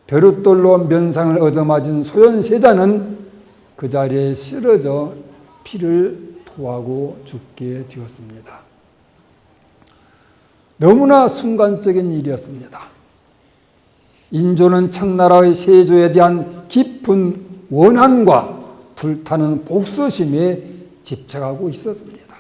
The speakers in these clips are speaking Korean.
벼룻돌로 면상을 얻어맞은 소현세자는 그 자리에 쓰러져 피를 토하고 죽게 되었습니다. 너무나 순간적인 일이었습니다. 인조는 청나라의 세조에 대한 깊은 원한과 불타는 복수심에 집착하고 있었습니다.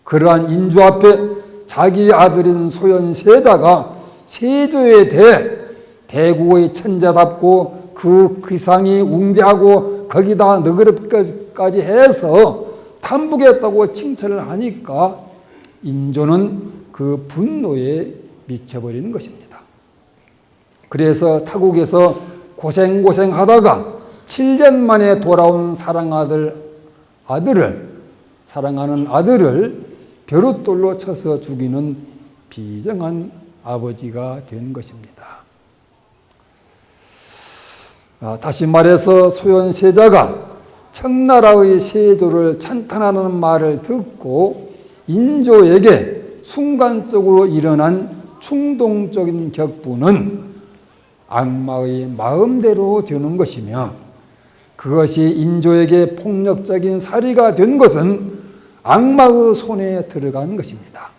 그러한 인조 앞에 자기 아들인 소현세자가 세조에 대해 대국의 천자답고 그 기상이 웅대하고 거기다 너그럽기까지 해서 탐복했다고 칭찬을 하니까 인조는 그 분노에 미쳐버리는 것입니다. 그래서 타국에서 고생하다가 7년 만에 돌아온 사랑하는 아들을 벼룻돌로 쳐서 죽이는 비정한 아버지가 된 것입니다. 다시 말해서 소현세자가 청나라의 세조를 찬탄하는 말을 듣고 인조에게 순간적으로 일어난 충동적인 격분은 악마의 마음대로 되는 것이며, 그것이 인조에게 폭력적인 살이가 된 것은 악마의 손에 들어간 것입니다.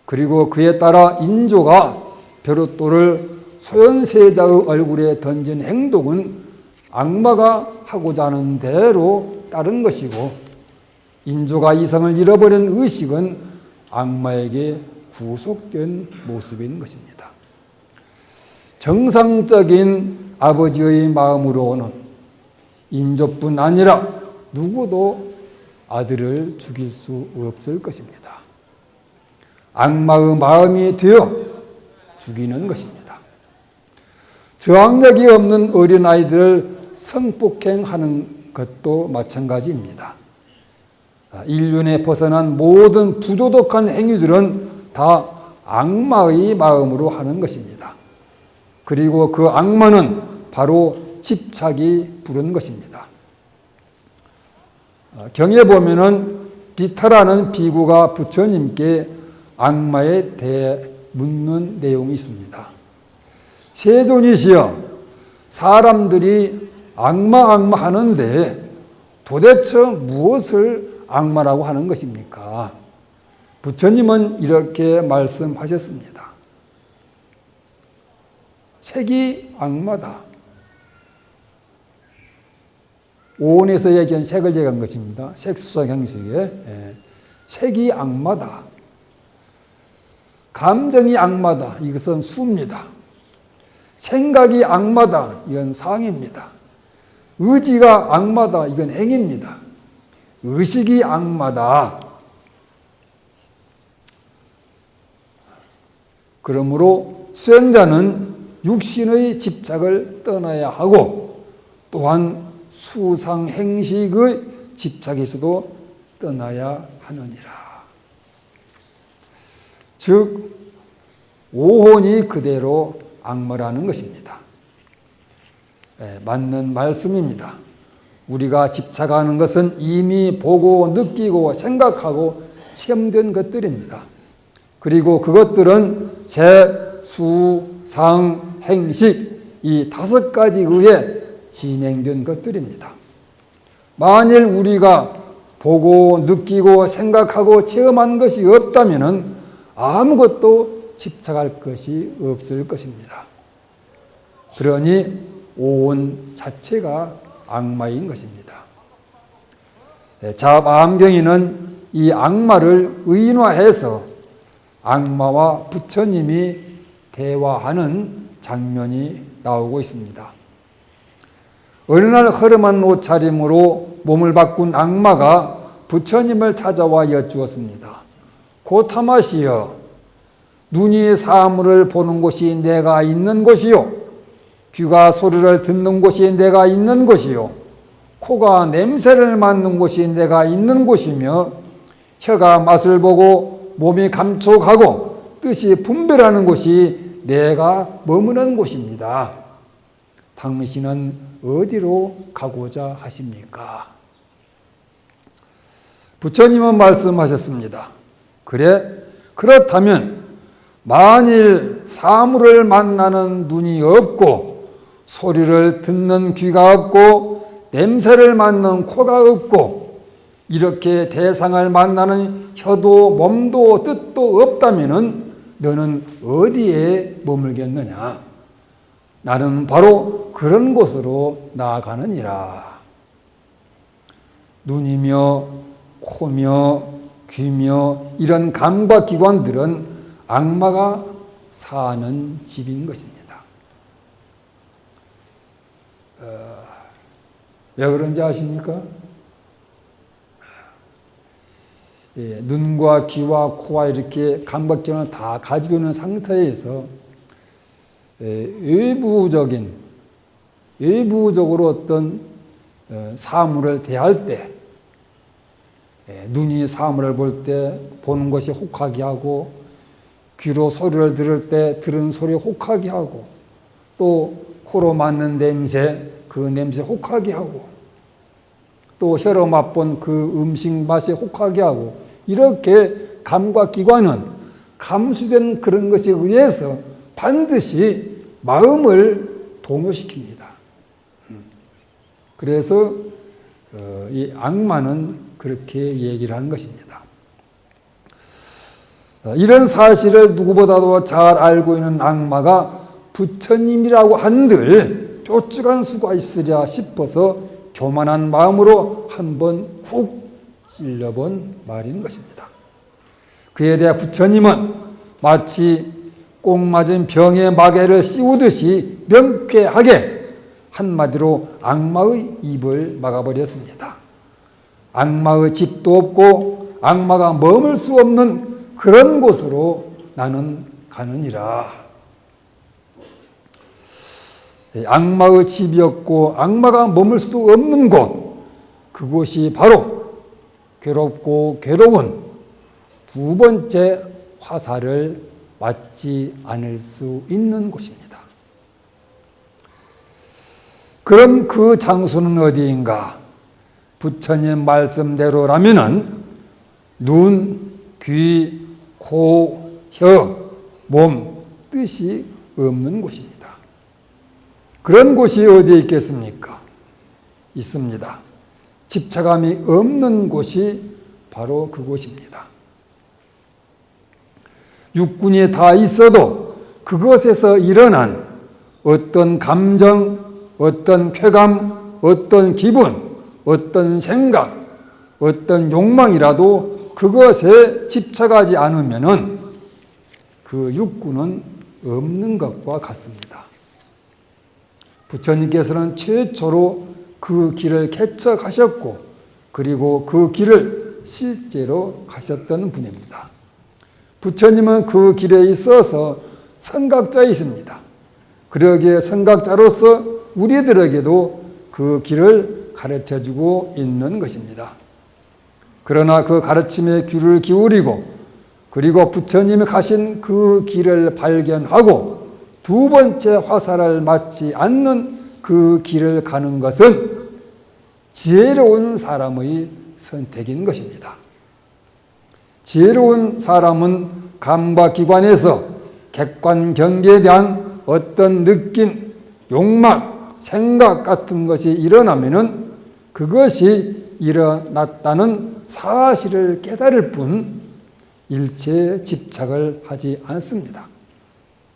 그리고 그에 따라 인조가 벼룻돌을 소현세자의 얼굴에 던진 행동은 악마가 하고자 하는 대로 따른 것이고, 인조가 이성을 잃어버린 의식은 악마에게 구속된 모습인 것입니다. 정상적인 아버지의 마음으로는 인조뿐 아니라 누구도 아들을 죽일 수 없을 것입니다. 악마의 마음이 되어 죽이는 것입니다. 저항력이 없는 어린아이들을 성폭행하는 것도 마찬가지입니다. 인륜에 벗어난 모든 부도덕한 행위들은 다 악마의 마음으로 하는 것입니다. 그리고 그 악마는 바로 집착이 부른 것입니다. 경에 보면은 비타라는 비구가 부처님께 악마에 대해 묻는 내용이 있습니다. 세존이시여, 사람들이 악마 하는데 도대체 무엇을 악마라고 하는 것입니까? 부처님은 이렇게 말씀하셨습니다. 색이 악마다. 오온에서 얘기한 색을 얘기한 것입니다. 색수상 형식에. 색이 악마다. 감정이 악마다. 이것은 수입니다. 생각이 악마다. 이건 상입니다. 의지가 악마다. 이건 행입니다. 의식이 악마다. 그러므로 수행자는 육신의 집착을 떠나야 하고, 또한 수상 행식의 집착에서도 떠나야 하느니라. 즉 오혼이 그대로 악마라는 것입니다. 맞는 말씀입니다. 우리가 집착하는 것은 이미 보고 느끼고 생각하고 체험된 것들입니다. 그리고 그것들은 재, 수, 상, 행식 이 5가지에 의해 진행된 것들입니다. 만일 우리가 보고 느끼고 생각하고 체험한 것이 없다면 아무것도 집착할 것이 없을 것입니다. 그러니 오온 자체가 악마인 것입니다. 자마암경에는 이 악마를 의인화해서 악마와 부처님이 대화하는 장면이 나오고 있습니다. 어느 날 허름한 옷차림으로 몸을 바꾼 악마가 부처님을 찾아와 여쭈었습니다. 고타마시여, 눈이 사물을 보는 곳이 내가 있는 곳이요, 귀가 소리를 듣는 곳이 내가 있는 곳이요, 코가 냄새를 맡는 곳이 내가 있는 곳이며, 혀가 맛을 보고 몸이 감촉하고 뜻이 분별하는 곳이 내가 머무는 곳입니다. 당신은 어디로 가고자 하십니까? 부처님은 말씀하셨습니다. 그래, 그렇다면 만일 사물을 만나는 눈이 없고 소리를 듣는 귀가 없고 냄새를 맡는 코가 없고 이렇게 대상을 만나는 혀도 몸도 뜻도 없다면 너는 어디에 머물겠느냐? 나는 바로 그런 곳으로 나아가느니라. 눈이며 코며 귀며 이런 감각기관들은 악마가 사는 집인 것입니다. 왜 그런지 아십니까? 예, 눈과 귀와 코와 이렇게 감각기관을 다 가지고 있는 상태에서 외부적으로 어떤 사물을 대할 때 눈이 사물을 볼 때 보는 것이 혹하게 하고 귀로 소리를 들을 때 들은 소리 혹하게 하고 또 코로 맡는 냄새 그 냄새 혹하게 하고 또 혀로 맛본 그 음식 맛이 혹하게 하고 이렇게 감각기관은 감수된 그런 것에 의해서 반드시 마음을 동요시킵니다. 그래서 이 악마는 그렇게 얘기를 하는 것입니다. 이런 사실을 누구보다도 잘 알고 있는 악마가 부처님이라고 한들 뾰족한 수가 있으랴 싶어서 교만한 마음으로 한번 훅 찔러본 말인 것입니다. 그에 대해 부처님은 마치 꼭 맞은 병의 마개를 씌우듯이 명쾌하게 한마디로 악마의 입을 막아버렸습니다. 악마의 집도 없고 악마가 머물 수 없는 그런 곳으로 나는 가느니라. 악마의 집이 없고 악마가 머물 수도 없는 곳, 그곳이 바로 괴롭고 괴로운 두 번째 화살을 맞지 않을 수 있는 곳입니다. 그럼 그 장소는 어디인가? 부처님 말씀대로라면은 눈, 귀, 코, 혀, 몸, 뜻이 없는 곳입니다. 그런 곳이 어디에 있겠습니까? 있습니다. 집착감이 없는 곳이 바로 그곳입니다. 육군이 다 있어도 그것에서 일어난 어떤 감정, 어떤 쾌감, 어떤 기분, 어떤 생각, 어떤 욕망이라도 그것에 집착하지 않으면은 그 육군은 없는 것과 같습니다. 부처님께서는 최초로 그 길을 개척하셨고 그리고 그 길을 실제로 가셨던 분입니다. 부처님은 그 길에 있어서 선각자이십니다. 그러기에 선각자로서 우리들에게도 그 길을 가르쳐주고 있는 것입니다. 그러나 그 가르침에 귀를 기울이고 그리고 부처님이 가신 그 길을 발견하고 두 번째 화살을 맞지 않는 그 길을 가는 것은 지혜로운 사람의 선택인 것입니다. 지혜로운 사람은 감각기관에서 객관 경계에 대한 어떤 느낌, 욕망, 생각 같은 것이 일어나면은 그것이 일어났다는 사실을 깨달을 뿐 일체에 집착을 하지 않습니다.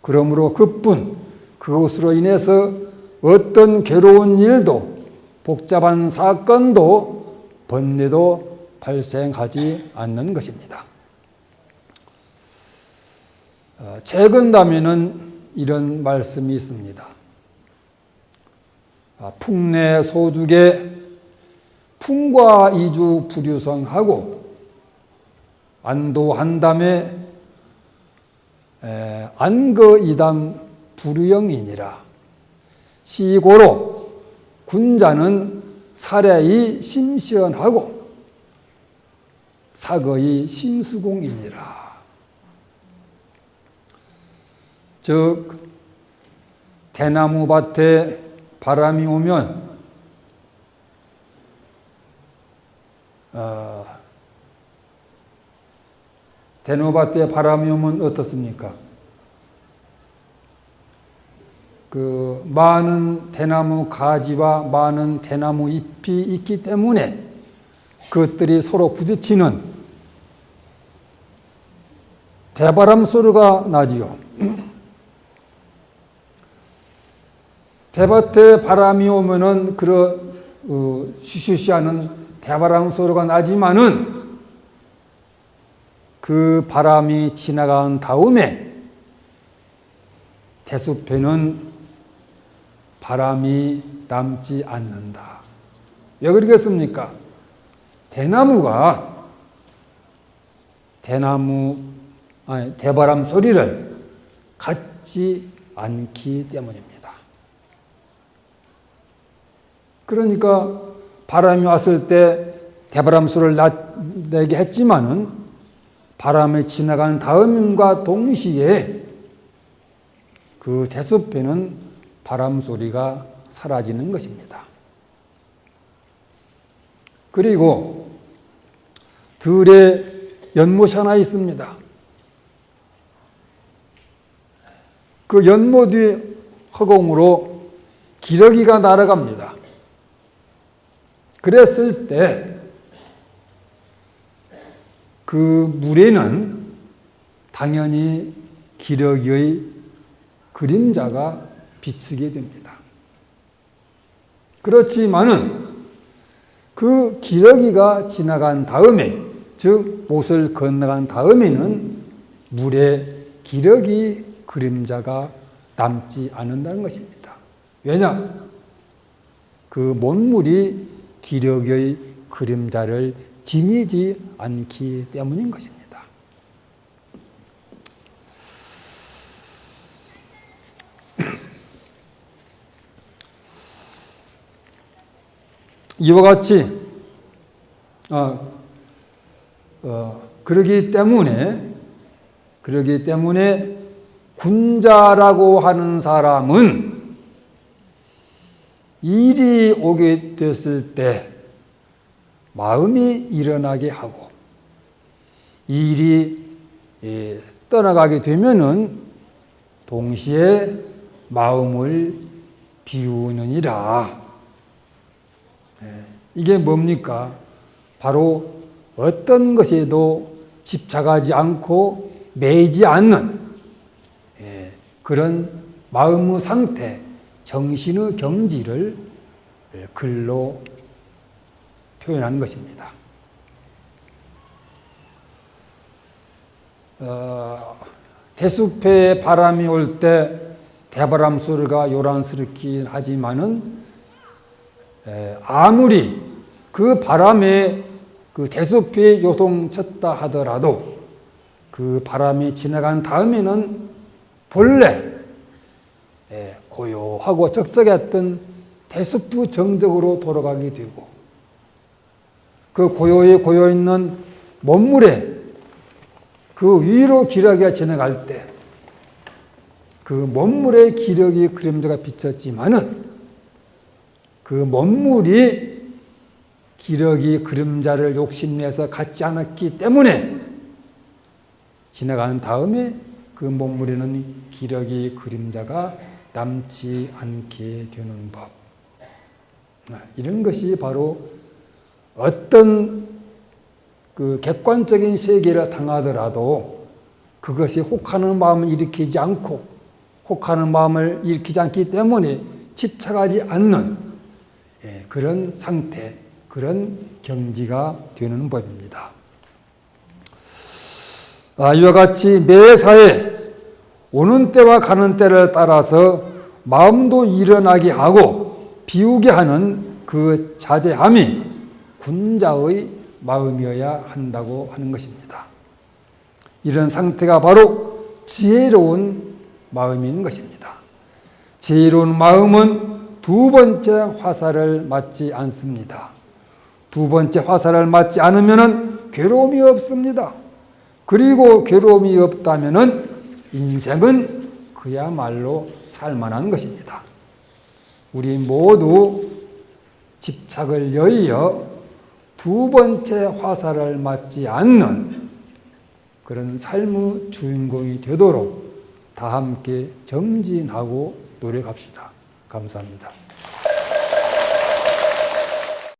그러므로 그뿐 그것으로 인해서 어떤 괴로운 일도 복잡한 사건도 번뇌도 발생하지 않는 것입니다. 최근담에는 이런 말씀이 있습니다. 풍내 소죽에 풍과 이주 불유성하고 안도한담에 안거이담 불유영이니라. 시고로 군자는 사례이 심시원하고 사거이 심수공이니라. 즉 대나무밭에 바람이 오면 대나무밭에 바람이 오면 어떻습니까? 그 많은 대나무 가지와 많은 대나무 잎이 있기 때문에 그것들이 서로 부딪히는 대바람 소리가 나지요. 대밭에 바람이 오면은 그런 쉬쉬쉬하는 대바람 소리가 나지만은 그 바람이 지나간 다음에 대숲에는 바람이 남지 않는다. 왜 그러겠습니까? 대바람 소리를 갖지 않기 때문입니다. 그러니까 바람이 왔을 때 대바람 소리를 내게 했지만은 바람이 지나간 다음과 동시에 그 대숲에는 바람 소리가 사라지는 것입니다. 그리고 들에 연못이 하나 있습니다. 그 연못 뒤 허공으로 기러기가 날아갑니다. 그랬을 때 그 물에는 당연히 기러기의 그림자가 비치게 됩니다. 그렇지만은 그 기러기가 지나간 다음에, 즉 못을 건너간 다음에는 물에 기러기 그림자가 남지 않는다는 것입니다. 왜냐? 그 못물이 기러기의 그림자를 지니지 않기 때문인 것입니다. 이와 같이 그러기 때문에 군자라고 하는 사람은 일이 오게 됐을 때 마음이 일어나게 하고, 일이 떠나가게 되면은 동시에 마음을 비우느니라. 이게 뭡니까? 바로 어떤 것에도 집착하지 않고 매이지 않는 그런 마음의 상태, 정신의 경지를 글로 표현하는 것입니다. 대숲에 바람이 올 때 대바람 소리가 요란스럽긴 하지만은 아무리 그 바람에 그 대숲에 요동쳤다 하더라도 그 바람이 지나간 다음에는 본래 고요하고 적적했던 대숲의 정적으로 돌아가게 되고, 그 고요히 고여있는 못물에 그 위로 기러기가 지나갈 때 그 못물에 기러기 그림자가 비쳤지만은 그 못물이 기러기 그림자를 욕심내서 갖지 않았기 때문에 지나간 다음에 그 못물에는 기러기 그림자가 남지 않게 되는 법. 이런 것이 바로 어떤 그 객관적인 세계를 당하더라도 그것이 혹하는 마음을 일으키지 않고, 혹하는 마음을 일으키지 않기 때문에 집착하지 않는 그런 상태, 그런 경지가 되는 법입니다. 이와 같이 매사에 오는 때와 가는 때를 따라서 마음도 일어나게 하고 비우게 하는 그 자제함이 군자의 마음이어야 한다고 하는 것입니다. 이런 상태가 바로 지혜로운 마음인 것입니다. 지혜로운 마음은 두 번째 화살을 맞지 않습니다. 두 번째 화살을 맞지 않으면 괴로움이 없습니다. 그리고 괴로움이 없다면 인생은 그야말로 살만한 것입니다. 우리 모두 집착을 여의어 두 번째 화살을 맞지 않는 그런 삶의 주인공이 되도록 다 함께 정진하고 노력합시다. 감사합니다.